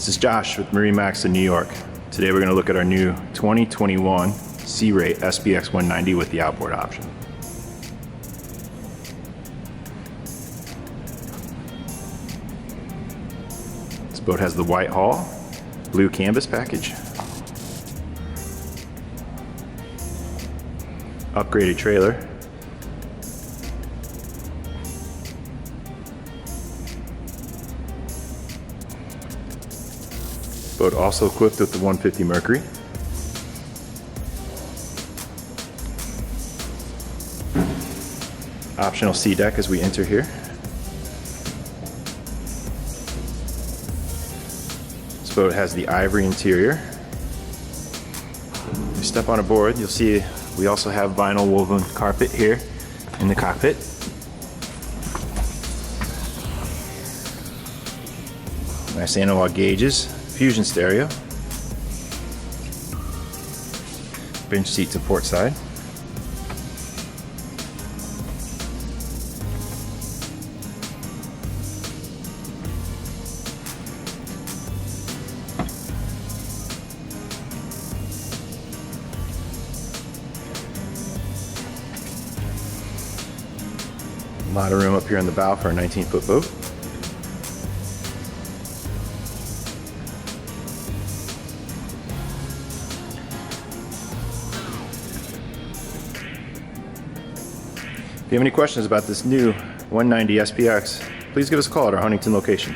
This is Josh with MarineMax in New York. Today we're going to look at our new 2021 Sea Ray SPX 190 with the outboard option. This boat has the white hull, blue canvas package, upgraded trailer, boat also equipped with the 150 Mercury. Optional sea deck as we enter here. This boat has the ivory interior. If you step on aboard, you'll see we also have vinyl woven carpet here in the cockpit. Nice analog gauges, fusion stereo, bench seat to port side. A lot of room up here in the bow for a 19-foot boat. If you have any questions about this new 190 SPX, please give us a call at our Huntington location.